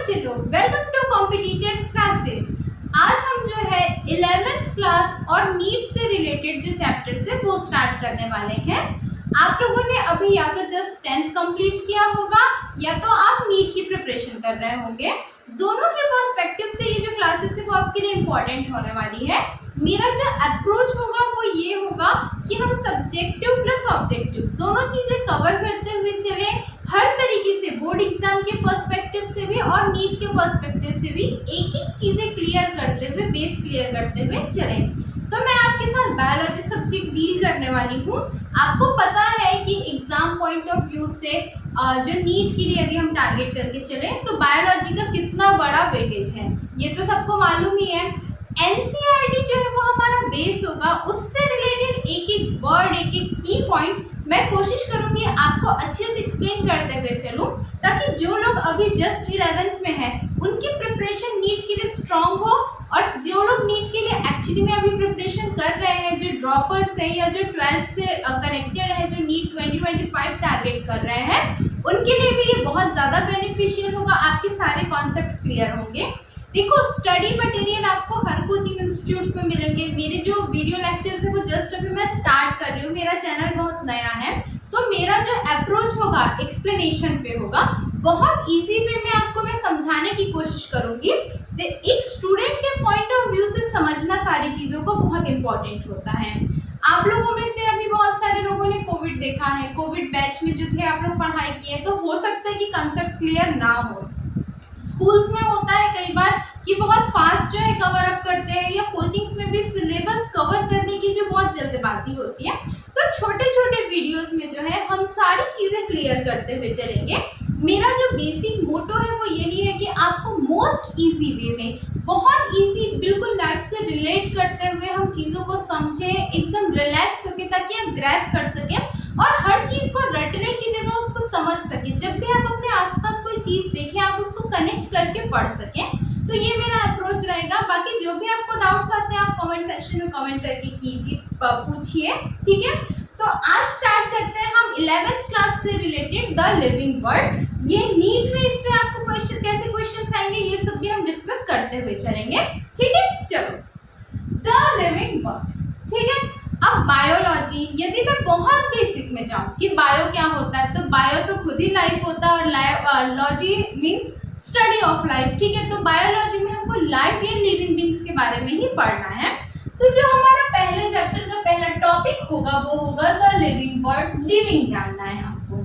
बच्चे लोग, welcome to competitors classes. आज हम जो है 11th क्लास और नीट से रिलेटेड जो चैप्टर्स है वो स्टार्ट करने वाले हैं। आप लोगों ने अभी या तो जस्ट 10th कंप्लीट किया होगा या तो आप नीट की प्रिपरेशन कर रहे होंगे। दोनों के पर्सपेक्टिव से ये जो क्लासेस है वो आपके लिए इम्पोर्टेंट होने वाली है। मेरा जो अप्रोच होगा वो ये होगा कि हम सब्जेक्टिव प्लस ऑब्जेक्टिव दोनों चीज़ें कवर करते हुए चलें, हर तरीके से बोर्ड एग्जाम के पर्सपेक्टिव से भी और नीट के पर्सपेक्टिव से भी एक एक चीज़ें क्लियर करते हुए, बेस क्लियर करते हुए चलें। तो मैं आपके साथ बायोलॉजी सब्जेक्ट डील करने वाली हूँ। आपको पता है कि एग्जाम पॉइंट ऑफ व्यू से जो नीट के लिए यदि हम टारगेट करके चलें तो बायोलॉजी का कितना बड़ा वेटेज है ये तो सबको मालूम ही है। एनसीईआरटी जो है वो हमारा बेस होगा, उससे रिलेटेड एक एक वर्ड, एक एक की पॉइंट मैं कोशिश करूंगी आपको अच्छे से एक्सप्लेन करते हुए चलूं, ताकि जो लोग अभी जस्ट 11th में हैं उनकी प्रिपरेशन नीट के लिए स्ट्रांग हो, और जो लोग नीट के लिए एक्चुअली में अभी प्रिपरेशन कर रहे हैं, जो ड्रॉपर्स हैं या जो 12th से कनेक्टेड है, जो नीट 2025 टारगेट कर रहे हैं, उनके लिए भी ये बहुत ज़्यादा बेनिफिशियल होगा। आपके सारे कॉन्सेप्ट्स क्लियर होंगे। देखो, स्टडी मटेरियल आपको हर कोचिंग इंस्टीट्यूट्स में मिलेंगे। मेरे जो वीडियो लेक्चर्स है वो जस्ट अभी मैं स्टार्ट कर रही हूँ, मेरा चैनल बहुत नया है, तो मेरा जो अप्रोच होगा एक्सप्लेनेशन पे होगा, बहुत इजी वे में आपको मैं समझाने की कोशिश करूँगी। एक स्टूडेंट के पॉइंट ऑफ व्यू से समझना सारी चीज़ों को बहुत इंपॉर्टेंट होता है। आप लोगों में से अभी बहुत सारे लोगों ने कोविड देखा है, कोविड बैच में जो थे आप लोग पढ़ाई किए, तो हो सकता है कि कंसेप्ट क्लियर ना हो। स्कूल्स में होता है कई बार कि बहुत फास्ट जो है कवर अप करते हैं, या कोचिंग्स में भी सिलेबस कवर करने की जो बहुत जल्दबाजी होती है, तो छोटे छोटे वीडियोस में जो है हम सारी चीज़ें क्लियर करते हुए चलेंगे। मेरा जो बेसिक मोटो है वो यही है कि आपको मोस्ट इजी वे में, बहुत इजी, बिल्कुल लाइफ से रिलेट करते हुए हम चीज़ों को समझें, एकदम रिलैक्स होकर, ताकि आप ग्रैब कर सकें और हर चीज़ को रटने की जगह उसको समझ सकें। जब भी आप अपने आसपास कोई चीज़ देखें आप उसको कनेक्ट करके पढ़ सकें। तो ये मेरा अप्रोच रहेगा। बाकी जो भी आपको डाउट्स आते हैं आप कमेंट सेक्शन में कमेंट करके कीजिए, पूछिए, ठीक है। तो आज स्टार्ट करते हैं हम 11th क्लास से रिलेटेड द लिविंग वर्ड। ये नीट में इससे आपको क्वेश्चन, कैसे क्वेश्चंस आएंगे, ये सब भी हम डिस्कस करते हुए चलेंगे, ठीक है। चलो, द लिविंग वर्ड, ठीक है। अब बायोलॉजी, यदि मैं बहुत बेसिक में जाऊँ कि बायो क्या होता है, तो बायो तो खुद ही लाइफ होता है, और logy means study of life, ठीक है। तो बायोलॉजी में हमको लाइफ या लिविंग बींग्स के बारे में ही पढ़ना है। तो जो हमारा पहले चैप्टर का पहला टॉपिक होगा वो होगा द लिविंग वर्ड। लिविंग जानना है हमको।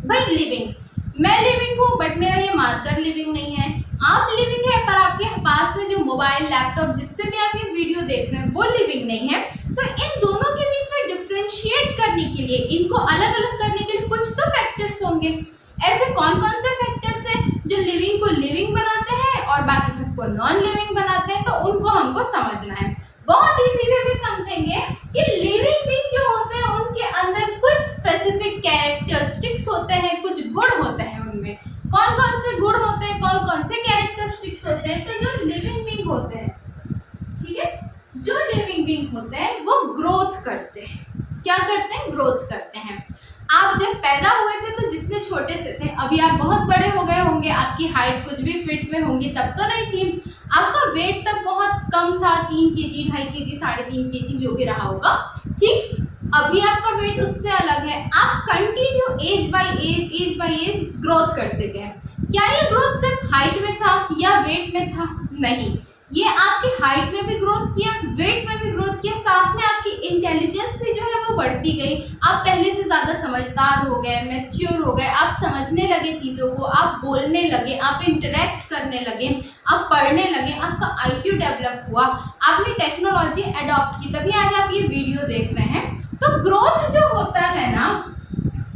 भाई लिविंग, मैं लिविंग हूँ बट मेरा ये मार्कर लिविंग नहीं है, आप लिविंग है पर आपके पास में जो मोबाइल, लैपटॉप, जिससे भी आप ये वीडियो देख रहे हैं वो लिविंग नहीं है। तो इन दोनों के बीच में डिफ्रेंशिएट करने के लिए, इनको अलग अलग करने के लिए कुछ तो फैक्टर्स होंगे। ऐसे कौन कौन से फैक्टर्स हैं जो लिविंग को लिविंग बनाते हैं और बाकी सबको नॉन लिविंग बनाते हैं, तो उनको हमको समझना है। बहुत इजी वे में समझेंगे कि लिविंग बीइंग जो होते हैं उनके अंदर कुछ स्पेसिफिक कैरेक्टरिस्टिक्स होते हैं, कुछ गुण होते हैं। उनमें कौन कौन से गुण होते हैं, कौन कौन से कैरेक्टरिस्टिक्स होते हैं, तो जो लिविंग बीइंग होते हैं, ठीक है, जो लिविंग बीइंग होते हैं वो ग्रोथ करते हैं। क्या करते हैं? ग्रोथ करते हैं। आप जब पैदा हुए थे तो जितने छोटे से थे, अभी आप बहुत बड़े हो गए होंगे, आपकी हाइट कुछ भी फिट में होंगी, तब तो नहीं थी। आपका वेट तब बहुत कम था, 3 kg, 2.5 kg, 3.5 kg जो भी रहा होगा, ठीक। अभी आपका वेट उससे अलग है। आप continue age by age growth करते गए। क्या ये ग्रोथ सिर्फ हाइट में था या वेट में था? नहीं, ये आपकी हाइट में भी ग्रोथ किया, वेट में भी ग्रोथ किया, साथ में आपकी इंटेलिजेंस भी जो है वो बढ़ती गई। आप पहले से ज़्यादा समझदार हो गए, मैच्योर हो गए, आप समझने लगे चीज़ों को, आप बोलने लगे, आप इंटरेक्ट करने लगे, आप पढ़ने लगे, आपका IQ डेवलप हुआ, आपने टेक्नोलॉजी अडॉप्ट की, तभी आज आप ये वीडियो देख रहे हैं। तो ग्रोथ जो होता है ना,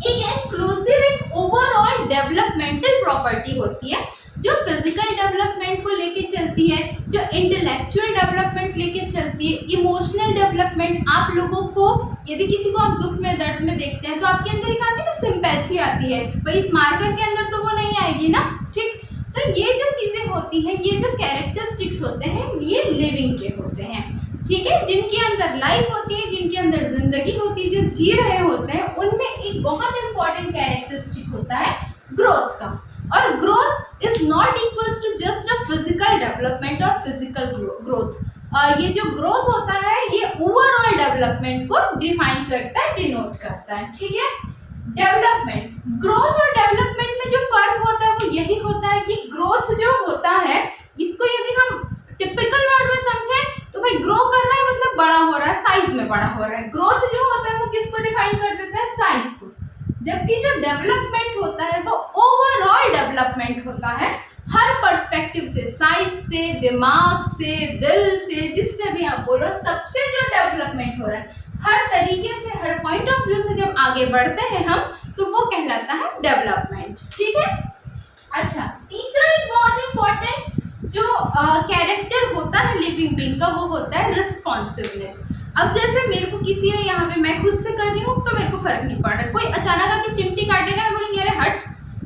एक इंक्लूसिव, एक ओवरऑल डेवलपमेंटल प्रॉपर्टी होती है, जो फिजिकल डेवलपमेंट को लेके चलती है, जो इंटेलेक्चुअल डेवलपमेंट लेके चलती है, इमोशनल डेवलपमेंट। आप लोगों को, यदि किसी को आप दुख में, दर्द में देखते हैं तो आपके अंदर एक आती है ना, सिंपैथी आती है, भाई इस मार्कर के अंदर तो वो नहीं आएगी ना, ठीक। तो ये जो चीज़ें होती हैं, ये जो कैरेक्टरिस्टिक्स होते हैं, ये लिविंग के होते हैं, ठीक है, जिनके अंदर लाइफ होती है, जिनके अंदर जिंदगी होती है, जो जी रहे होते हैं, उनमें एक बहुत इंपॉर्टेंट कैरेक्टरिस्टिक होता है ग्रोथ का। और growth is not equals to just a physical development और फिजिकल ग्रोथ। ये जो ग्रोथ होता है ये ओवरऑल डेवलपमेंट को डिफाइन करता है, डिनोट करता है, ठीक है। डेवलपमेंट, ग्रोथ और डेवलपमेंट में जो फर्क होता है वो यही होता है कि ग्रोथ जो होता है इसको यदि हम टिपिकल वर्ड में समझें तो भाई ग्रो कर रहा है मतलब बड़ा हो रहा है, साइज में बड़ा हो रहा है। ग्रोथ जो होता है वो किसको डिफाइन कर देता है, साइज को, जबकि जो डेवलपमेंट होता है वो ओवरऑल डेवलपमेंट होता है, हर पर्सपेक्टिव से, साइज से, दिमाग से, दिल से, जिससे भी आप बोलो, सबसे जो डेवलपमेंट हो रहा है, हर तरीके से, हर पॉइंट ऑफ व्यू से जब आगे बढ़ते हैं हम तो वो कहलाता है डेवलपमेंट, ठीक है। अच्छा, तीसरा एक बहुत इंपॉर्टेंट जो कैरेक्टर होता है लिविंग बीइंग का वो होता है रिस्पॉन्सिवनेस। अब जैसे मेरे को किसी ने यहाँ पे, मैं खुद से कर रही हूँ तो मेरे को फर्क नहीं पड़ रहा, कोई अचानक आके चिमटी काटेगा, मैं बोलूँगी अरे हट,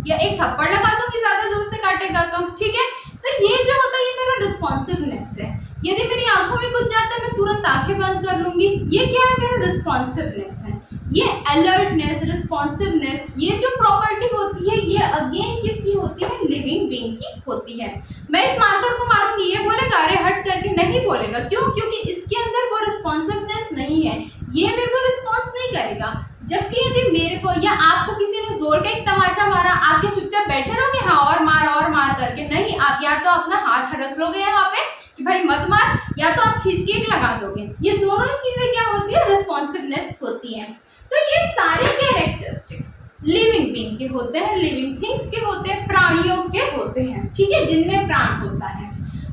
या एक थप्पड़ लगा दूंगी ज्यादा जोर से काटेगा तो, ठीक है। तो ये जो होता है ये मेरा रिस्पॉन्सिवनेस है। यदि मेरी आंखों में कुछ जाता है मैं तुरंत आंखें बंद कर लूंगी, ये क्या है, मेरा रिस्पॉन्सिवनेस है। ये अलर्टनेस, रिस्पॉन्सिवनेस, ये जो प्रॉपर्टी होती है ये अगेन किसकी होती है, लिविंग बीइंग की होती है। मैं इस मार्कर को मारूंगी, ये बोलेगा अरे हट करके, नहीं बोलेगा, क्यों, क्योंकि इसके अंदर वो रिस्पॉन्सिवनेस नहीं है, ये मेरे को रिस्पॉन्स नहीं करेगा। जबकि यदि मेरे को या आपको किसी ने जोर का एक तमाचा मारा, आप क्या चुपचाप बैठे रहोगे, हाँ और मार करके, नहीं, आप या तो अपना हाथ हड़क लोगे यहाँ पे कि भाई मत मार, या तो आप खींच के एक लगा दोगे। ये दोनों चीजें क्या होती है, रिस्पॉन्सिवनेस होती है। तो ये सारे कैरेक्टरिस्टिक्स लिविंग बीइंग के होते हैं, लिविंग थिंग्स के होते हैं, प्राणियों के होते हैं, ठीक है, जिनमें प्राण होता है।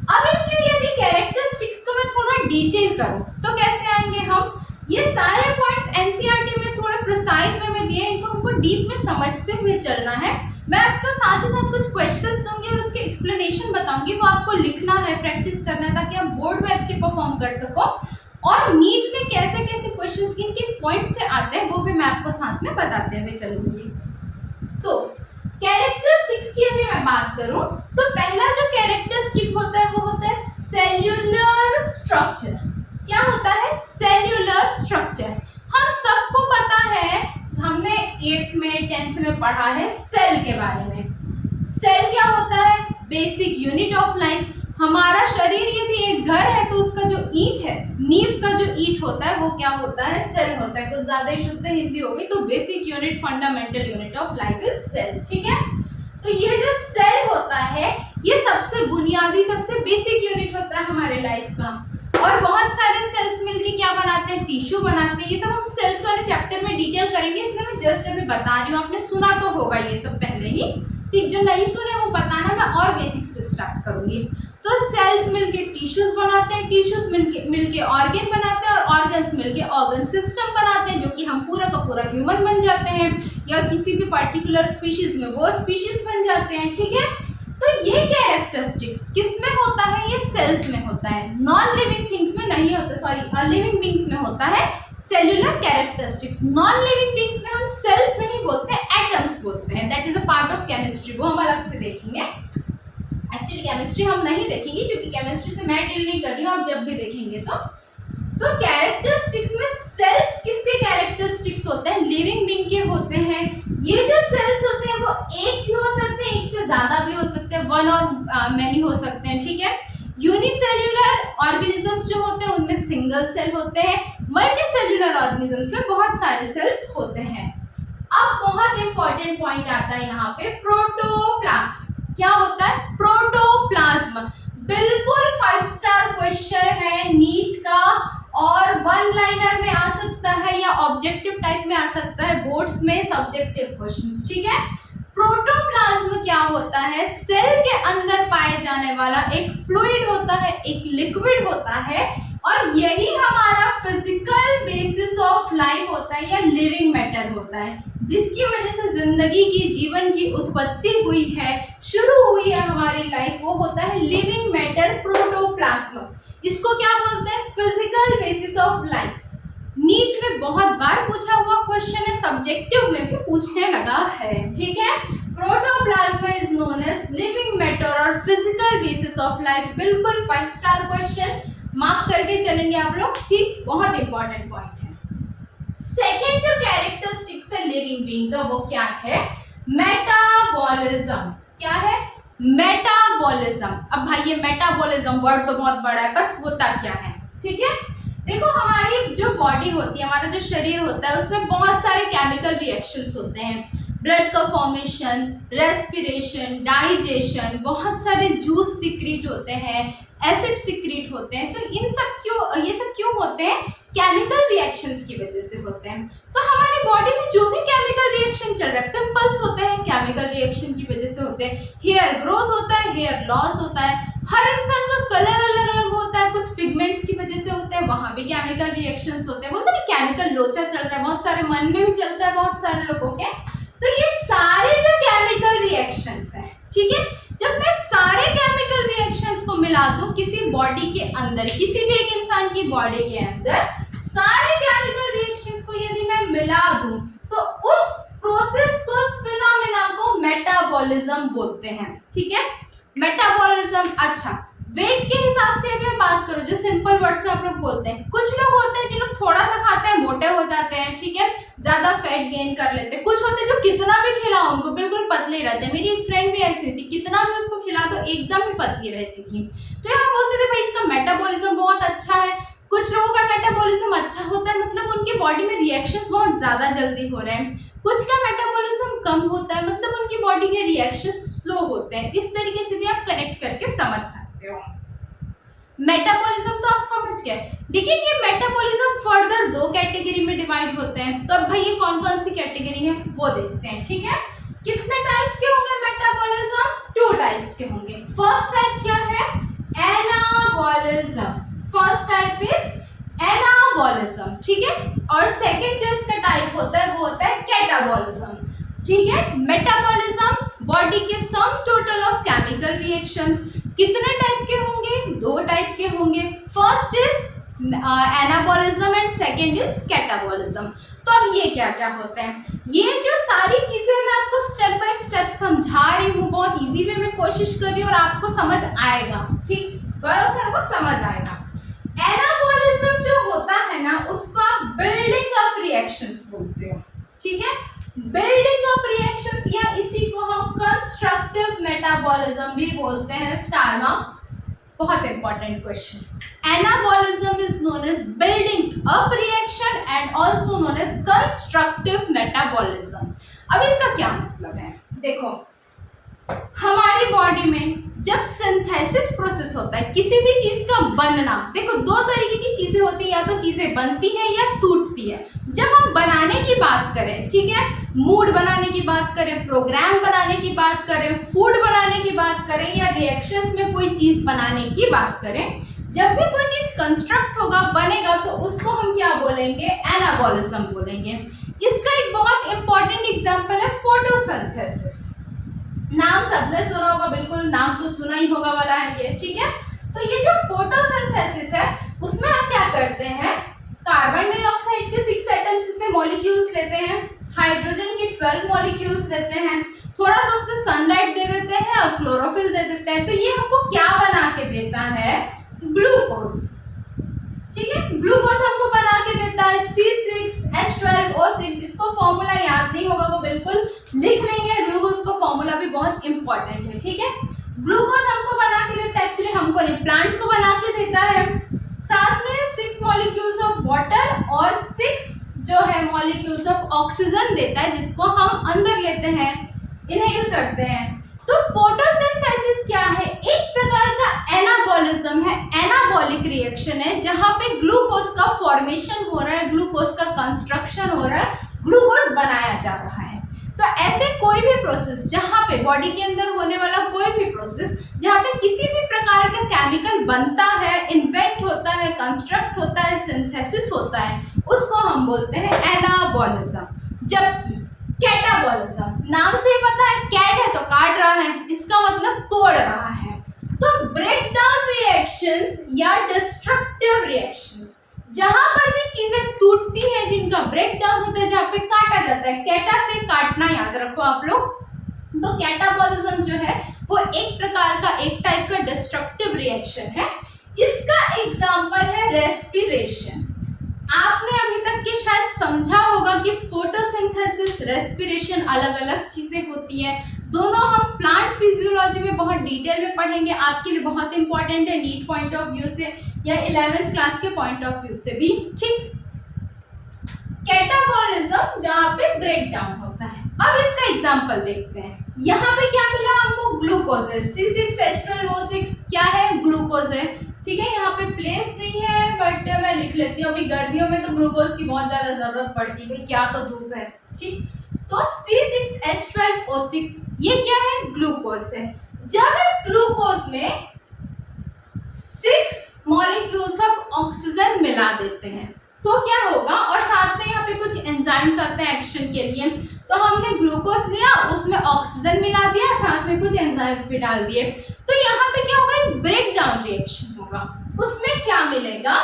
अब इनके यदि कैरेक्टरिस्टिक्स को मैं थोड़ा डिटेल करूं तो कैसे आएंगे हम, ये सारे पॉइंट्स एनसीईआरटी में थोड़े प्रिसाइज वे में दिए हैं, इनको हमको डीप में समझते हुए चलना है। मैं आपको साथ ही साथ कुछ क्वेश्चंस दूंगी और उसके एक्सप्लेनेशन बताऊंगी, वो आपको लिखना है, प्रैक्टिस करना है, ताकि आप बोर्ड में अच्छे परफॉर्म कर सको। और नीट में कैसे कैसे क्वेश्चंस किन किन पॉइंट्स से आते हैं वो भी मैं आपको साथ में बताते हुए चलूंगी। तो कैरेक्टरिस्टिक्स की यदि मैं बात करूं तो पहला जो कैरेक्टरिस्टिक होता है वो होता है सेल्यूलर स्ट्रक्चर। क्या होता है, सेल्यूलर स्ट्रक्चर। हम सबको पता है, हमने 8th में 10th में पढ़ा है सेल के बारे में। सेल क्या होता है, बेसिक यूनिट ऑफ लाइफ। हमारा शरीर यदि एक घर है तो उसका जो ईंट है, नींव का जो ईंट होता है वो क्या होता है, सेल होता है। कुछ ज्यादा ही शुद्ध हिंदी होगी तो basic unit, fundamental unit of life is cell, ठीक है। तो ये जो सेल होता है ये सबसे बुनियादी, सबसे बेसिक यूनिट होता है हमारे लाइफ का। और बहुत सारे सेल्स मिलके क्या बनाते हैं, टिश्यू बनाते हैं। ये सब हम सेल्स वाले चैप्टर में डिटेल करेंगे, इसमें मैं जस्ट अभी बता रही हूँ, आपने सुना तो होगा ये सब पहले ही, ठीक। जो नहीं सुने वो बताना, मैं और बेसिक्स से स्टार्ट करूंगी। तो सेल्स मिलके टिश्यूज बनाते हैं, टिश्यूज मिलके ऑर्गन बनाते हैं, और ऑर्गन्स मिलके ऑर्गन सिस्टम बनाते हैं, जो कि हम पूरा का पूरा ह्यूमन बन जाते हैं, या किसी भी पर्टिकुलर स्पीशीज में वो स्पीशीज बन जाते हैं, ठीक है। तो ये कैरेक्टरिस्टिक्स किस में होता है, ये सेल्स में होता है, नॉन लिविंग थिंग्स में नहीं होता, सॉरी लिविंग बीइंग्स में होता है cellular characteristics. Non living beings में हम सेल्स नहीं बोलते हैं, एटम्स बोलते हैं। That is a part of chemistry, वो हम अलग से देखेंगे। एक्चुअली केमिस्ट्री हम नहीं देखेंगे क्योंकि केमिस्ट्री से मैं डील नहीं कर रही हूँ, आप जब भी देखेंगे तो कैरेक्टरिस्टिक्स में सेल्स किसके कैरेक्टरिस्टिक्स होते हैं, लिविंग बीइंग के होते हैं। ये जो सेल्स होते हैं वो एक भी हो सकते हैं, एक से ज्यादा भी हो सकते हैं, वन और मैनी हो सकते हैं, ठीक है। यूनिसेल्यूलर ऑर्गेनिजम्स जो होते हैं उनमें सिंगल सेल होते हैं, मल्टीसेल्यूलर ऑर्गेनिजम्स में बहुत सारे सेल्स होते हैं। अब बहुत इंपॉर्टेंट पॉइंट आता है यहाँ पे, प्रोटोप्लाज्म। क्या होता है, प्रोटोप्लाज्म। बिल्कुल 5 स्टार क्वेश्चन है नीट का, और 1 लाइनर में आ सकता है या ऑब्जेक्टिव टाइप में आ सकता है, बोर्ड्स में सब्जेक्टिव क्वेश्चंस, ठीक है। प्रोटोप्लाज्म क्या होता है, सेल के अंदर पाए जाने वाला एक फ्लूइड होता है, एक लिक्विड होता है, और यही हमारा फिजिकल बेसिस ऑफ लाइफ होता है या लिविंग मैटर होता है, जिसकी वजह से जिंदगी की, जीवन की उत्पत्ति हुई है, शुरू हुई है हमारी लाइफ, वो होता है लिविंग मैटर, प्रोटोप्लाज्म। इसको क्या बोलते हैं, physical basis of life. NEET में बहुत बार पूछा हुआ क्वेश्चन है, सब्जेक्टिव में भी पूछने लगा है, ठीक है। Protoplasm is known as living matter और फिजिकल बेसिस ऑफ लाइफ। बिल्कुल 5 स्टार क्वेश्चन, मार्क करके चलेंगे आप लोग, ठीक, बहुत इंपॉर्टेंट पॉइंट है। सेकेंड जो कैरेक्टरिस्टिक्स है लिविंग बीइंग का वो क्या है, मेटाबॉलिज्म। क्या है? मेटाबॉलिज्म। अब भाई ये मेटाबॉलिज्म वर्ड तो बहुत बड़ा है, पर होता क्या है? ठीक है, देखो हमारी जो बॉडी होती है, हमारा जो शरीर होता है, उसमें बहुत सारे केमिकल रिएक्शंस होते हैं। ब्लड का फॉर्मेशन, रेस्पिरेशन, डाइजेशन, बहुत सारे जूस सिक्रीट होते हैं, एसिड सिक्रीट होते हैं। तो ये सब क्यों होते हैं? केमिकल रिएक्शंस की वजह से होते हैं। तो हमारी बॉडी में जो भी केमिकल रिएक्शन चल रहा है, पिंपल्स होते हैं केमिकल रिएक्शन की वजह से होते हैं, हेयर ग्रोथ होता है, हेयर लॉस होता है, हर इंसान का कलर अलग अलग होता है, कुछ पिगमेंट्स की वजह से होते हैं, वहां भी केमिकल रिएक्शंस होते हैं। बोलते हैं केमिकल लोचा चल रहा है, बहुत सारे मन में भी चलता है बहुत सारे लोगों के। तो ये सारे जो केमिकल रिएक्शंस हैं, ठीक है, जब मैं सारे केमिकल रिएक्शंस को मिला दूं किसी बॉडी के अंदर, किसी भी एक इंसान की बॉडी के अंदर सारे केमिकल रिएक्शंस को यदि मैं मिला दूं, तो उस प्रोसेस को, उस फिनोमेना को मेटाबॉलिज्म बोलते हैं। ठीक है, मेटाबॉलिज्म। अच्छा, वेट के हिसाब से अगर बात करो, जो सिंपल वर्ड्स में आप लोग बोलते हैं, कुछ लोग होते हैं जिन लोग थोड़ा सा खाते हैं मोटे हो जाते हैं, ठीक है, ज्यादा फैट गेन कर लेते हैं। कुछ होते हैं जो कितना भी खिलाओ उनको बिल्कुल पतले रहते हैं। मेरी एक फ्रेंड भी ऐसी थी, कितना भी उसको खिला दो एकदम ही पतली रहती थी। तो हम बोलते थे भाई इसका मेटाबॉलिज्म बहुत अच्छा है। कुछ लोगों का मेटाबॉलिज्म अच्छा होता है, मतलब उनकी बॉडी में रिएक्शंस बहुत ज्यादा जल्दी हो रहे हैं। कुछ का मेटाबॉलिज्म कम होता है, मतलब उनकी बॉडी के रिएक्शन स्लो होते हैं। इस तरीके से भी आप कनेक्ट करके समझ सकते हो। मेटाबॉलिज्म तो आप समझ गए, लेकिन ये मेटाबॉलिज्म फर्दर दो कैटेगरी में डिवाइड होते हैं। तो अब भाई ये कौन कौन सी कैटेगरी है वो देखते हैं। ठीक है, कितने टाइप्स के होंगे मेटाबॉलिज्म? 2 टाइप्स के होंगे। फर्स्ट टाइप क्या है? Anabolism. First type is anabolism, ठीक है, और सेकंड जो इसका टाइप होता है वो होता है कैटाबॉलिज्म। ठीक है, मेटाबॉलिज्म बॉडी के सम टोटल ऑफ केमिकल रिएक्शंस। कितने टाइप के होंगे? 2 टाइप के होंगे। First is anabolism and second is catabolism. तो अब ये क्या क्या होते हैं? ये जो सारी चीजें मैं आपको स्टेप बाय स्टेप समझा रही हूँ, बहुत इजी वे में कोशिश कर रही हूँ और आपको समझ आएगा। ठीक, भरोसा रखो समझ आएगा। एनाबॉलिज्म जो होता है ना, उसको आप बिल्डिंग अप रिएक्शंस बोलते हो। ठीक है, बिल्डिंग अप रिएक्शंस, या इसी को हम कंस्ट्रक्टिव मेटाबॉलिज्म भी बोलते हैं। स्टार मार्क, बहुत important question. Anabolism is known as building up reaction and also known as constructive metabolism. अब इसका क्या मतलब है? देखो, हमारी बॉडी में जब सिंथेसिस प्रोसेस होता है, किसी भी चीज का बनना, देखो 2 तरीके की चीजें होती है, या तो चीजें बनती हैं या टूटती है। जब हम बनाने की बात करें, ठीक है, मूड बनाने की बात करें, प्रोग्राम बनाने की बात करें, फूड बनाने की बात करें, या रिएक्शंस में कोई चीज बनाने की बात करें, जब भी कोई चीज कंस्ट्रक्ट होगा, बनेगा, तो उसको हम क्या बोलेंगे? एनाबॉलिज्म बोलेंगे। इसका एक बहुत इंपॉर्टेंट एग्जाम्पल है फोटोसिंथेसिस। नाम सबने सुना होगा, बिल्कुल नाम तो सुना ही होगा वाला है ये। ठीक है, तो ये जो फोटोसिंथेसिस है, उसमें हम क्या करते हैं? कार्बन डाइऑक्साइड के 6 एटम्स कितने मॉलिक्यूल्स लेते हैं, हाइड्रोजन के 12 मॉलिक्यूल्स लेते हैं, थोड़ा सा उसमें सनलाइट दे देते हैं और क्लोरोफिल दे देते हैं। तो ये हमको क्या बना के देता है? ग्लूकोज। ठीक है, ग्लूकोज हमको बना के देता है C6H12O6। इसको फॉर्मूला याद नहीं होगा वो बिल्कुल लिख लेंगे, ग्लूकोज का फॉर्मूला भी बहुत इंपॉर्टेंट है। ठीक है, ग्लूकोज हमको बना के देता है, एक्चुअली हमको नहीं, प्लांट को बना के देता है। साथ में 6 मॉलिक्यूल्स ऑफ वाटर और 6 जो है मॉलिक्यूल्स ऑफ ऑक्सीजन देता है, जिसको हम अंदर लेते हैं, इनहेल करते हैं। तो फोटोसिंथेसिस क्या है? एक प्रकार का एनाबॉलिज्म है, एनाबॉलिक रिएक्शन है, जहां पे ग्लूकोज का फॉर्मेशन हो रहा है, ग्लूकोज का कंस्ट्रक्शन हो रहा है, ग्लूकोज बनाया जा रहा है। तो ऐसे कोई भी प्रोसेस जहां पे बॉडी के अंदर होने वाला कोई भी प्रोसेस जहां पे किसी भी प्रकार का केमिकल बनता है, इन्वेंट होता है, कंस्ट्रक्ट होता है, सिंथेसिस होता है, उसको हम बोलते हैं एनाबॉलिज्म। जबकि कैटाबॉलिज्म, नाम से ही पता है, कैट है तो काट रहा है, इसका मतलब तोड़ रहा है। तो ब्रेक डाउन रिएक्शंस या डिस्ट्रक्टिव रिएक्शंस, जहां पर भी चीजें टूटती हैं, जिनका ब्रेक डाउन होता है, जहां पे काटा जाता है, कैटा से काटना याद रखो आप लोग। तो कैटाबॉलिज्म जो है वो एक प्रकार का, एक टाइप का डिस्ट्रक्टिव रिएक्शन है। इसका एग्जांपल है रेस्पिरेशन। आपने अभी तक के शायद समझा होगा कि फोटोसिंथेसिस फोटोसिंथेसिस, रेस्पिरेशन अलग अलग चीजें होती है। दोनों हम प्लांट फिजियोलॉजी में बहुत डिटेल में पढ़ेंगे, आपके लिए बहुत इंपॉर्टेंट है नीट पॉइंट ऑफ व्यू से या 11th क्लास के पॉइंट ऑफ व्यू से भी। ठीक, कैटाबॉलिज्म जहाँ पे ब्रेक डाउन होता है। अब इसका एग्जांपल देखते हैं। यहाँ पे क्या मिला हमको, ग्लूकोज है, C6H12O6 क्या है, ग्लूकोज है। ठीक है, यहाँ पे प्लेस नहीं है बट मैं लिख लेती हूँ, अभी गर्मियों में तो ग्लूकोज की बहुत ज्यादा जरूरत पड़ती है, भाई क्या तो धूप है। ठीक, तो C6H12O6 ये क्या है, ग्लूकोज है। जब इस ग्लूकोज में 6 मॉलिक्यूल्स ऑफ ऑक्सीजन मिला देते हैं तो क्या होगा, और साथ में यहाँ पे कुछ एंजाइम्स आते हैं एक्शन के लिए, तो हमने ग्लूकोज लिया, उसमें ऑक्सीजन मिला दिया, साथ में कुछ एंजाइम्स भी डाल दिए, तो यहाँ पे क्या होगा, एक ब्रेक डाउन रिएक्शन होगा। उसमें क्या मिलेगा,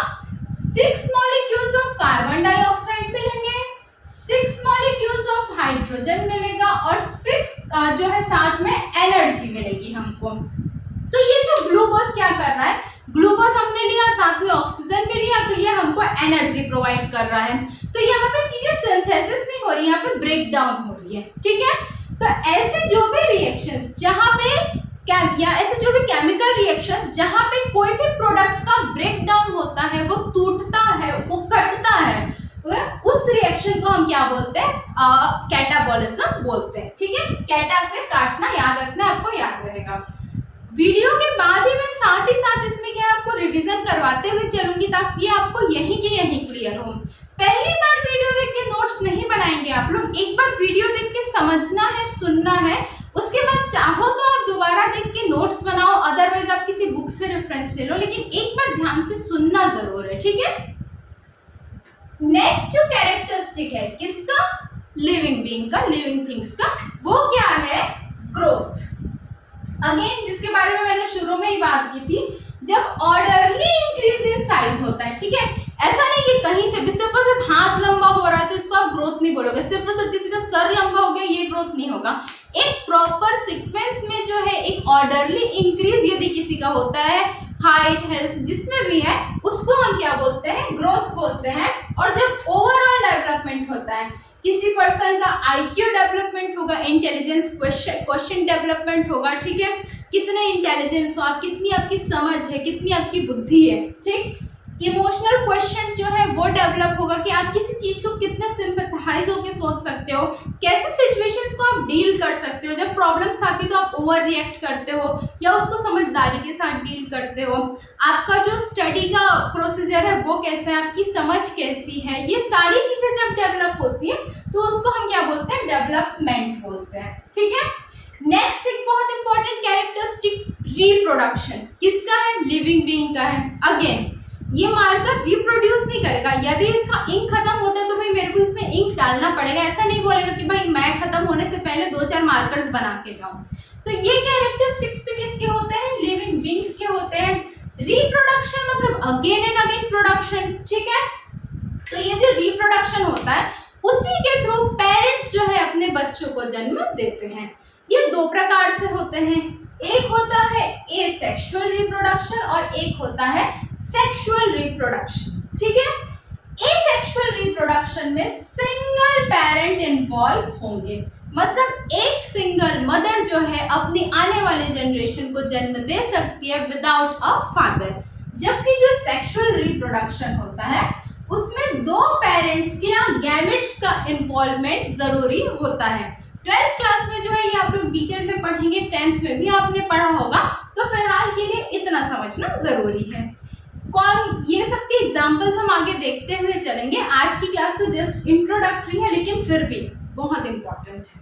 6 मॉलिक्यूल्स ऑफ कार्बन डाइऑक्साइड मिलेंगे, 6 मॉलिक्यूल्स ऑफ हाइड्रोजन मिलेगा और 6 जो है साथ में एनर्जी मिलेगी हमको। तो ये जो ग्लूकोज क्या कर रहा है, ग्लूकोज हमने लिया, साथ में ऑक्सीजन भी लिया, तो ये हमको एनर्जी प्रोवाइड कर रहा है। तो यहाँ पे चीजें सिंथेसिस नहीं हो रही, यहाँ पे ब्रेक डाउन हो रही है। ठीक है, तो ऐसे जो भी रिएक्शंस जहाँ पे या ऐसे जो भी केमिकल रिएक्शंस जहाँ पे कोई भी प्रोडक्ट का ब्रेक डाउन होता है, वो टूटता है, वो कटता है, तो उस रिएक्शन को हम क्या बोलते हैं, कैटाबॉलिज्म बोलते हैं। ठीक है, कैटा से काटना याद रखना, आपको याद रहेगा। वीडियो के बाद ही मैं साथ ही साथ इसमें क्या आपको रिवीजन करवाते हुए चलूंगी ताकि आपको यहीं के यहीं क्लियर हो। पहली बार वीडियो देख के नोट्स नहीं बनाएंगे आप लोग, एक बार वीडियो देख के समझना है, सुनना है, उसके बाद चाहो तो आप दोबारा देख के नोट्स बनाओ, अदरवाइज आप किसी बुक से रेफरेंस ले लो, लेकिन एक बार ध्यान से सुनना जरूर है। ठीक है, नेक्स्ट जो कैरेक्टरिस्टिक है किसका, लिविंग बीइंग का, लिविंग थिंग्स का, वो क्या है, ग्रोथ। अगेन जिसके बारे में मैंने शुरू में ही बात की थी, जब ऑर्डरली इंक्रीज इन साइज होता है। ठीक है, ऐसा नहीं कि कहीं से भी सिर्फ और सिर्फ हाथ लंबा हो रहा है तो इसको आप ग्रोथ नहीं बोलोगे, सिर्फ और सिर्फ किसी का सर लंबा हो गया ये ग्रोथ नहीं होगा। एक प्रॉपर सीक्वेंस में जो है एक ऑर्डरली इंक्रीज यदि किसी का होता है, हाइट, हेल्थ जिसमें भी है, उसको हम क्या बोलते हैं, ग्रोथ बोलते हैं। और जब ओवरऑल डेवलपमेंट होता है, किसी पर्सन का IQ डेवलपमेंट होगा, इंटेलिजेंस क्वेश्चन डेवलपमेंट होगा। ठीक है, कितने इंटेलिजेंस हो आप, कितनी आपकी समझ है, कितनी आपकी बुद्धि है। ठीक, इमोशनल क्वेश्चन जो है वो डेवलप होगा कि आप किसी चीज को कितने सिंपैथाइज होकर सोच सकते हो, कैसे सिचुएशंस को आप डील कर सकते हो, जब प्रॉब्लम्स आती तो आप ओवर रिएक्ट करते हो या उसको समझदारी के साथ डील करते हो, आपका जो स्टडी का प्रोसीजर है वो कैसा है, आपकी समझ कैसी है, ये सारी चीजें जब डेवलप होती है तो उसको हम क्या बोलते हैं, डेवलपमेंट बोलते हैं। ठीक है, नेक्स्ट एक बहुत इंपॉर्टेंट कैरेक्टरिस्टिक, रिप्रोडक्शन किसका है, लिविंग बीइंग का है। अगेन ये मार्कर रिप्रोड्यूस नहीं करेगा, यदि इसका इंक खत्म होता है तो भाई मेरे को इसमें इंक डालना पड़ेगा, ऐसा नहीं बोलेगा कि भाई मैं खत्म होने से पहले 2-4 मार्कर्स बना के जाऊं। तो ये कैरेक्टरिस्टिक्स भी किसके होते हैं, लिविंग बीइंग्स के होते हैं। रिप्रोडक्शन मतलब अगेन एंड अगेन प्रोडक्शन। ठीक है, तो ये जो रिप्रोडक्शन होता है उसी के थ्रू पेरेंट्स जो है अपने बच्चों को जन्म देते हैं। ये 2 प्रकार से होते हैं, एक होता है एसेक्सुअल रिप्रोडक्शन और एक होता है सेक्सुअल रिप्रोडक्शन। ठीक है, एसेक्सुअल रिप्रोडक्शन में सिंगल पेरेंट इन्वॉल्व होंगे, मतलब एक सिंगल मदर जो है अपनी आने वाले जनरेशन को जन्म दे सकती है विदाउट अ फादर। जबकि जो सेक्सुअल रिप्रोडक्शन होता है उसमें 2 पेरेंट्स के या गैमेट्स का इन्वॉल्वमेंट जरूरी होता है। 12th क्लास में जो है ये आप लोग डिटेल में पढ़ेंगे, 10th में भी आपने पढ़ा होगा, तो फिलहाल के लिए इतना समझना जरूरी है। कौन ये सब के एग्जाम्पल्स हम आगे देखते हुए चलेंगे, आज की क्लास तो जस्ट इंट्रोडक्टरी है लेकिन फिर भी बहुत इंपॉर्टेंट है।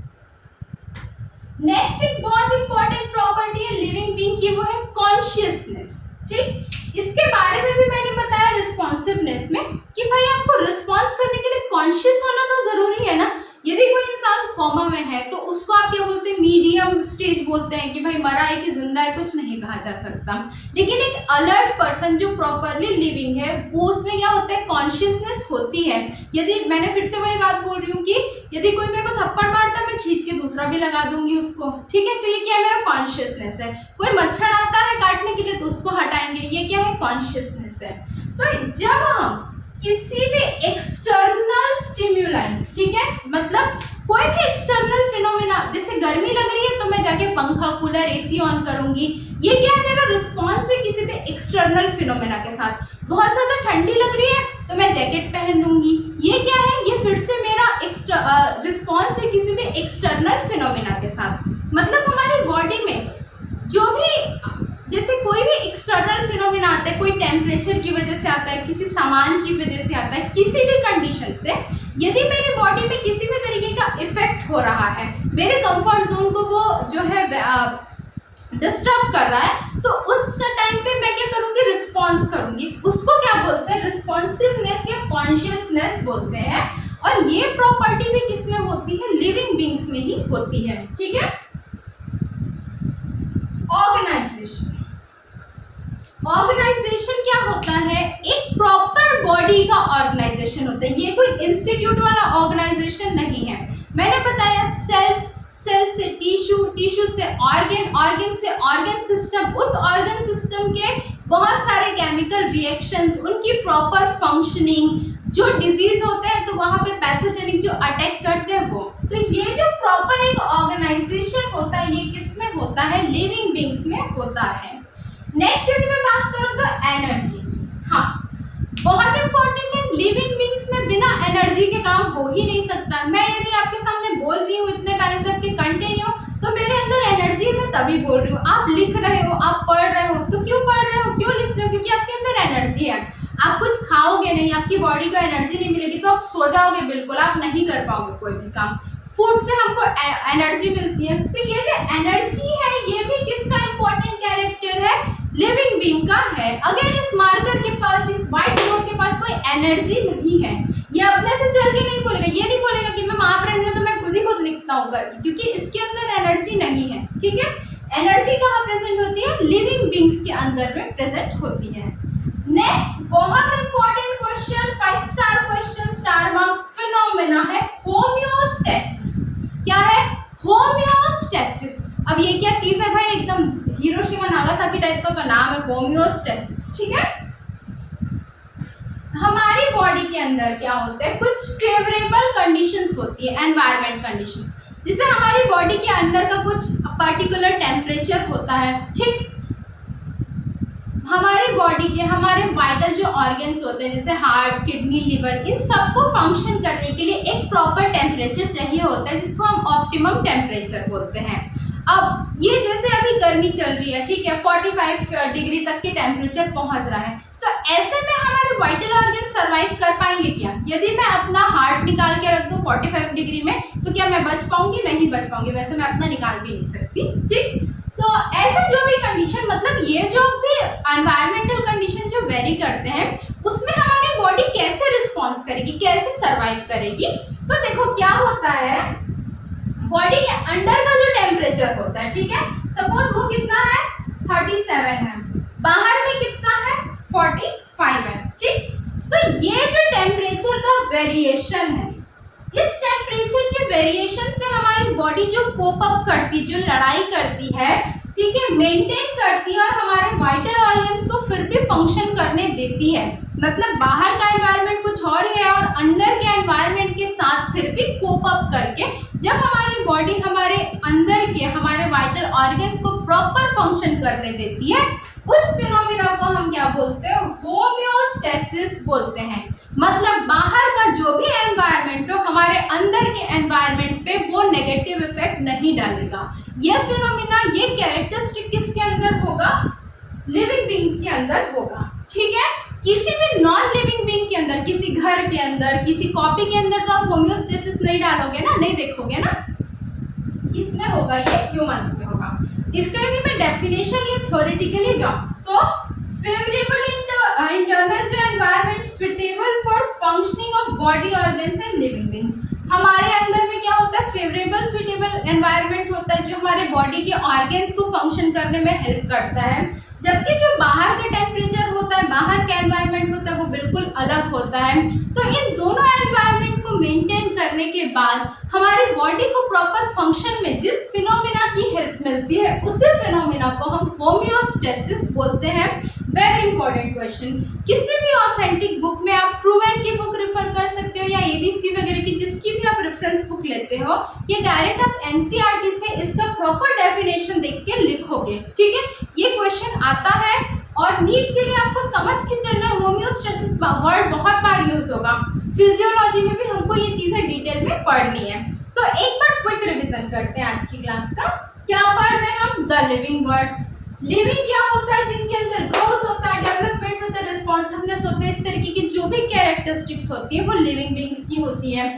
नेक्स्ट एक बहुत इंपॉर्टेंट प्रॉपर्टी है लिविंग बीइंग की, वो है कॉन्शियसनेस। ठीक, इसके बारे में भी मैंने बताया रिस्पॉन्सिवनेस में कि भाई आपको रिस्पॉन्स करने के लिए कॉन्शियस होना तो जरूरी है ना। यदि कोई इंसान कोमा में है तो उसको आप क्या बोलते हैं, मीडियम स्टेज बोलते हैं कि भाई मरा है कि जिंदा है कुछ नहीं कहा जा सकता। लेकिन एक अलर्ट पर्सन जो प्रॉपरली लिविंग है वो उसमें क्या होता है, कॉन्शियसनेस होती है। यदि मैंने फिर से वही बात बोल रही हूँ कि यदि कोई मेरे को थप्पड़ मारता मैं खींच के दूसरा भी लगा दूंगी उसको। ठीक है, तो ये क्या है, मेरा कॉन्शियसनेस है। कोई मच्छर आता है काटने के लिए तो उसको हटाएंगे, ये क्या है, कॉन्शियसनेस है। तो जब हम किसी भी एक्सटर्नल स्टिम्युलाई, ठीक है, मतलब कोई जैसे गर्मी लग रही है तो मैं जाके पंखा, कूलर, एसी ऑन करूंगी। ये क्या है, मेरा रिस्पॉन्स है किसी भी एक्सटर्नल फिनोमेना के साथ। बहुत ज़्यादा ठंडी लग रही है तो मैं जैकेट पहन लूंगी। ये क्या है, ये फिर से मेरा रिस्पॉन्स है किसी भी एक्सटर्नल फिनोमेना के साथ। मतलब हमारी बॉडी में जो भी, जैसे कोई भी एक्सटर्नल फिनोमेना आता है, कोई टेम्परेचर की वजह से आता है, किसी सामान की वजह से आता है, किसी भी कंडीशन से, यदि मेरी बॉडी में किसी भी तरीके का इफेक्ट हो रहा है, मेरे कंफर्ट जोन को वो जो है डिस्टर्ब कर रहा है, तो उस टाइम पे मैं क्या करूँगी, रिस्पॉन्स करूँगी। उसको क्या बोलते हैं, रिस्पॉन्सिवनेस या कॉन्शियसनेस बोलते हैं। और ये प्रॉपर्टी भी किस में होती है, लिविंग बींग्स में ही होती है। ठीक है। ऑर्गेनाइजेशन, ऑर्गेनाइजेशन क्या होता है, एक प्रॉपर बॉडी का ऑर्गेनाइजेशन होता है। ये कोई इंस्टीट्यूट वाला ऑर्गेनाइजेशन नहीं है। मैंने बताया सेल्स, सेल्स से टिश्यू, टिश्यू से ऑर्गन, ऑर्गन से ऑर्गन सिस्टम, उस ऑर्गन सिस्टम के बहुत सारे केमिकल रिएक्शंस, उनकी प्रॉपर फंक्शनिंग, जो डिजीज होते हैं तो वहाँ पे पैथोजेनिक जो अटैक करते हैं वो। तो ये जो प्रॉपर एक ऑर्गेनाइजेशन होता है, ये किस में होता है, लिविंग बींग्स में होता है। नेक्स्ट यदि मैं बात करूँ तो एनर्जी, हाँ बहुत इंपॉर्टेंट है। लिविंग बींग्स में बिना एनर्जी के काम हो ही नहीं सकता। मैं यदि आपके सामने बोल रही हूँ इतने टाइम तक के कंटिन्यू, तो मेरे अंदर एनर्जी है, मैं तभी बोल रही हूँ। आप लिख रहे हो, आप पढ़ रहे हो, तो क्यों पढ़ रहे हो, क्यों लिख रहे हो, क्योंकि आपके अंदर एनर्जी है। आप कुछ खाओगे नहीं, आपकी बॉडी को एनर्जी नहीं मिलेगी तो आप सो जाओगे, बिल्कुल आप नहीं कर पाओगे कोई भी काम। फूड से हमको एनर्जी मिलती है। तो ये जो एनर्जी है, ये भी किसका इंपॉर्टेंट कैरेक्टर है, लिविंग बींग का है। अगर इस मार्कर के पास, इस व्हाइट बोर्ड के पास कोई एनर्जी नहीं है, ये अपने से चल के नहीं बोलेगा, ये नहीं बोलेगा कि मैं वहां पर रहना तो मैं खुद ही खुद लिखता हूँ करके, क्योंकि इसके अंदर एनर्जी नहीं है। ठीक है। एनर्जी कहाँ प्रेजेंट होती है, लिविंग बींग्स के अंदर में प्रेजेंट होती है। नेक्स्ट बहुत important question, 5 star question, star mark phenomena है होमियोस्टेसिस। क्या है, होमियोस्टेसिस। अब ये क्या चीज है भाई, एकदम हिरोशिमा नागासाकी टाइप का नाम है होमियोस्टेसिस। ठीक है। हमारी बॉडी के अंदर क्या होता है, कुछ फेवरेबल कंडीशंस होती है, एनवायरमेंट कंडीशंस, जिससे हमारी बॉडी के अंदर का कुछ पर्टिकुलर टेम्परेचर होता है। ठीक। हमारी बॉडी के, हमारे वाइटल जो ऑर्गन्स होते हैं जैसे हार्ट, किडनी, लिवर, इन सबको फंक्शन करने के लिए एक प्रॉपर टेम्परेचर चाहिए होता है, जिसको हम ऑप्टिमम टेम्परेचर बोलते हैं। अब ये जैसे अभी गर्मी चल रही है, ठीक है, 45 डिग्री तक के टेम्परेचर पहुंच रहा है, तो ऐसे में हमारे वाइटल ऑर्गन सर्वाइव कर पाएंगे क्या? यदि मैं अपना हार्ट निकाल के रख दूं 45 डिग्री में, तो क्या मैं बच पाऊंगी? नहीं बच पाऊंगी। वैसे मैं अपना निकाल भी नहीं सकती। ठीक। तो ऐसे जो भी कंडीशन, मतलब ये जो भी एनवायरमेंटल कंडीशन जो वेरी करते हैं, उसमें हमारी बॉडी कैसे रिस्पॉन्स करेगी, कैसे सर्वाइव करेगी। तो देखो क्या होता है, बॉडी के अंदर का जो टेम्परेचर होता है, ठीक है, सपोज वो कितना है 37 है, बाहर में कितना है 45 है। ठीक। तो ये जो टेम्परेचर का वेरिएशन है, इस टेम्परेचर के वेरिएशन से हमारी बॉडी जो कोप अप करती, जो लड़ाई करती है, ठीक है, मेंटेन करती है और हमारे वाइटल ऑर्गन्स को फिर भी फंक्शन करने देती है। मतलब बाहर का एनवायरनमेंट कुछ और है और अंदर के एनवायरनमेंट के साथ फिर भी कोप अप करके जब हमारी बॉडी हमारे अंदर के, हमारे वाइटल ऑर्गन्स को प्रॉपर फंक्शन करने देती है, उस फिनोमेना को हम क्या बोलते हैं, होमियोस्टेसिस बोलते हैं। मतलब बाहर का जो भी एनवायरनमेंट हो, हमारे अंदर के एनवायरनमेंट पे वो नेगेटिव इफेक्ट नहीं डालेगा। ये फिनोमेना, ये कैरेक्टरिस्टिक किसके अंदर होगा, लिविंग बींग्स के अंदर होगा। ठीक है। किसी भी नॉन लिविंग बींग के अंदर, किसी घर के अंदर, किसी कॉपी के अंदर तो आप होमियोस्टेसिस नहीं डालोगे ना, नहीं देखोगे ना। किसमें होगा, ये ह्यूमंस में होगा। इसका यदि मैं डेफिनेशन या थ्योरेटिकली जाऊं तो फेवरेबल इंटरनल जो environment suitable for functioning of body organs and living beings. हमारे अंदर में क्या होता है, फेवरेबल सुटेबल एनवायरनमेंट होता है जो हमारे बॉडी के ऑर्गन्स को फंक्शन करने में हेल्प करता है। जबकि जो बाहर का टेम्परेचर होता है, बाहर का एनवायरनमेंट होता है, वो बिल्कुल अलग होता है। तो इन दोनों एनवायरनमेंट को को मेंटेन करने के बाद हमारी बॉडी को प्रॉपर फंक्शन में जिस फिनोमिना की हेल्प मिलती है उसी फिनोमिना को हम होम्योस्टेसिस बोलते हैं। Very important question. किसी भी ऑथेंटिक बुक में आप ट्रूमैन की बुक रेफर कर सकते हो या एबीसी वगैरह की जिसकी भी आप रेफरेंस बुक लेते हो, ये डायरेक्ट आप एनसीईआरटी से इसका प्रॉपर डेफिनेशन देख के लिखोगे। ठीक है, ये क्वेश्चन आता है और नीट के लिए आपको समझ के चलना है। होम्योस्टेसिस वर्ड बहुत बार यूज होगा, फिजियोलॉजी में भी हमको ये चीजें डिटेल में पढ़नी है। तो एक बार क्विक रिवीजन करते हैं आज की क्लास का। क्या पढ़ रहे हैं हम? The living word. लिविंग क्या होता है? जिनके अंदर ग्रोथ होता है, डेवलपमेंट होता है, रिस्पॉन्सिवनेस होता है, इस तरीके की जो भी कैरेक्टरिस्टिक्स होती है वो लिविंग बीइंग्स की होती है।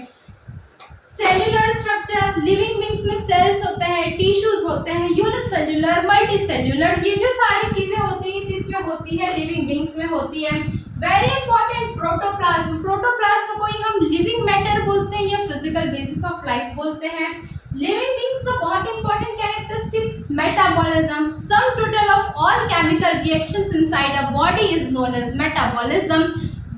सेल्यूलर स्ट्रक्चर, लिविंग बीइंग्स में सेल्स होते हैं, टिश्यूज होते हैं, यूनिसेल्यूलर, मल्टीसेल्यूलर, ये जो सारी चीजें होती है जिसमें होती है लिविंग बीइंग्स में होती है। Very important, protoplasm. प्रोटोप्लाज्म को ही हम लिविंग मैटर बोलते हैं या फिजिकल बेसिस ऑफ लाइफ बोलते हैं। लिविंग बीइंग्स का बहुत important characteristics metabolism. Sum total of all chemical reactions inside a body is known as metabolism.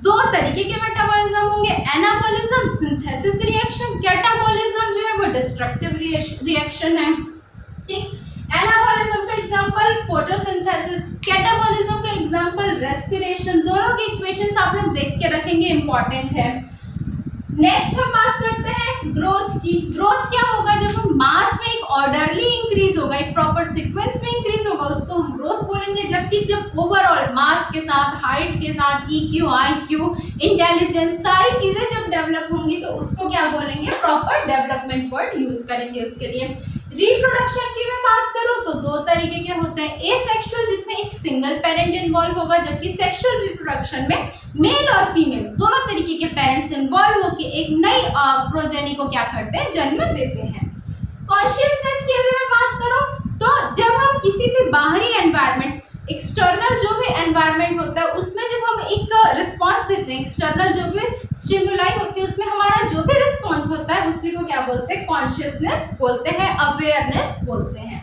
दो तरीके के मेटाबॉलिज्म होंगे, एनाबॉलिज्म सिंथेसिस रिएक्शन, कैटाबॉलिज्म जो है वो डिस्ट्रक्टिव रिएक्शन है। ठीक, एनाबॉलिज्म का एग्जांपल फोटोसिंथेसिस, कैटाबॉलिज्म का एग्जांपल रेस्पिरेशन। दोनों के इक्वेशंस आप लोग देख के रखेंगे, इंपॉर्टेंट है। नेक्स्ट हम बात करते हैं ग्रोथ की। ग्रोथ क्या होगा? जब हम मास में एक ऑर्डरली इंक्रीज होगा, एक प्रॉपर सीक्वेंस में इंक्रीज होगा, उसको हम ग्रोथ बोलेंगे। जबकि जब ओवरऑल मास के साथ, हाइट के साथ, ईक्यू, आईक्यू, इंटेलिजेंस सारी चीजें जब डेवलप होंगी तो उसको क्या बोलेंगे? प्रॉपर डेवलपमेंट वर्ड यूज करेंगे उसके लिए। रिप्रोडक्शन की मैं बात करूं तो दो तरीके के होते हैं, एसेक्सुअल जिसमें एक सिंगल पेरेंट इन्वॉल्व होगा, जबकि सेक्सुअल रिप्रोडक्शन में मेल और फीमेल दोनों तरीके के पेरेंट्स इन्वॉल्व होकर एक नई प्रोजेनी को क्या करते हैं? जन्म देते हैं। कॉन्शियसनेस की अगर मैं बात करूं तो जब हम किसी भी बाहरी एनवायरनमेंट, एक्सटर्नल जो भी एनवायरनमेंट होता है उसमें जब हम एक रिस्पांस देते हैं, एक्सटर्नल जो भी स्टिमुलाई होती है उसमें हमारा जो भी रिस्पांस होता है उसी को क्या बोलते हैं? कॉन्शियसनेस बोलते हैं, अवेयरनेस बोलते हैं।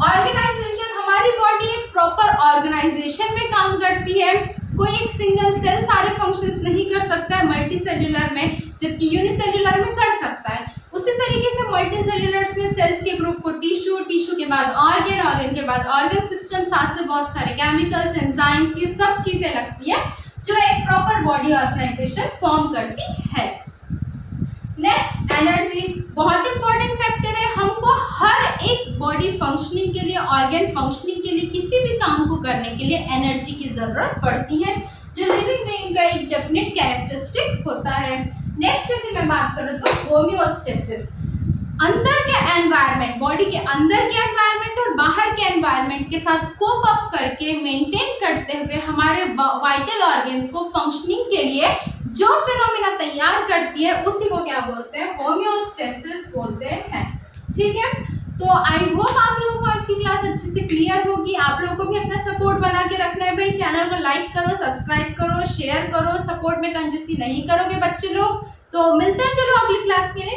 ऑर्गेनाइजेशन, हमारी बॉडी एक प्रॉपर ऑर्गेनाइजेशन में काम करती है। कोई एक सिंगल सेल सारे फंक्शंस नहीं कर सकता है मल्टी सेल्यूलर में, जबकि यूनिसेल्यूलर में कर सकता है। उसी तरीके से मल्टी सेल्यूलर्स में सेल्स के ग्रुप को टिश्यू, टिश्यू के बाद ऑर्गन, ऑर्गन के बाद ऑर्गन सिस्टम, साथ में बहुत सारे केमिकल्स, एंजाइम्स, ये सब चीजें लगती है जो एक प्रॉपर बॉडी ऑर्गेनाइजेशन फॉर्म करती है। नेक्स्ट, एनर्जी बहुत इंपॉर्टेंट फैक्टर है। हमको हर एक बॉडी फंक्शनिंग के लिए, ऑर्गन फंक्शनिंग के लिए, किसी भी काम को करने के लिए एनर्जी की जरूरत पड़ती है, जो लिविंग बीइंग का एक डेफिनेट कैरेक्टरिस्टिक होता है। नेक्स्ट यदि मैं बात करूँ तो होम्योस्टेसिस, अंदर के एनवायरनमेंट, बॉडी के अंदर के एनवायरनमेंट और बाहर के एनवायरनमेंट के साथ कोप अप करके मेंटेन करते हुए हमारे वाइटल ऑर्गन्स को फंक्शनिंग के लिए जो फिनोमिना तैयार करती है उसी को क्या बोलते हैं? होम्योस्टेसिस बोलते हैं। ठीक है, तो आई होप आप लोगों को आज की क्लास अच्छे से क्लियर होगी। आप लोगों को भी अपना सपोर्ट बना के रखना है भाई। चैनल को लाइक करो, सब्सक्राइब करो, शेयर करो। सपोर्ट में कंजूसी नहीं करोगे बच्चे लोग। तो मिलते हैं चलो अगली क्लास के लिए।